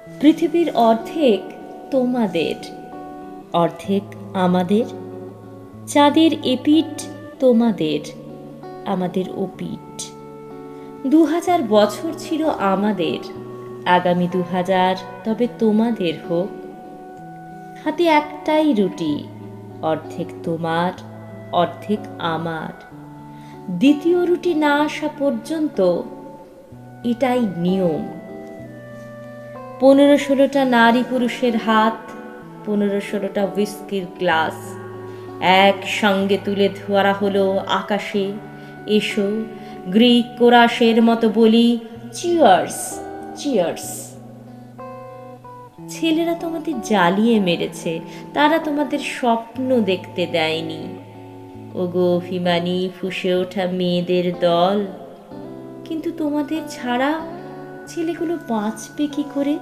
পৃথিবীর অর্ধেক তোমাদের, অর্ধেক আমাদের। চাঁদের এপিঠ তোমাদের, আমাদের ওপিঠ। 2000 বছর ছিল আমাদের, আগামী 2000 তবে তোমাদের হোক। হাতে একটাই রুটি, অর্ধেক তোমার, অর্ধেক আমার। দ্বিতীয় রুটি না আসা পর্যন্ত এটাই নিয়ম। 15-16টা নারী পুরুষের হাত, 15-16টা হুইস্কির গ্লাস একসঙ্গে তুলে ধরা হলো আকাশে। এসো, গ্রিক কোরাসের মতো বলি, চিয়ার্স, চিয়ার্স। ছেলেরা তোমাদের জ্বালিয়ে মেরেছে, তারা তোমাদের স্বপ্ন দেখতে দেয়নি। ওগো অভিমানী ফুঁসে ওঠা মেয়েদের দল, কিন্তু তোমাদের ছাড়া ছেলেগুলো বাঁচবে কি করে?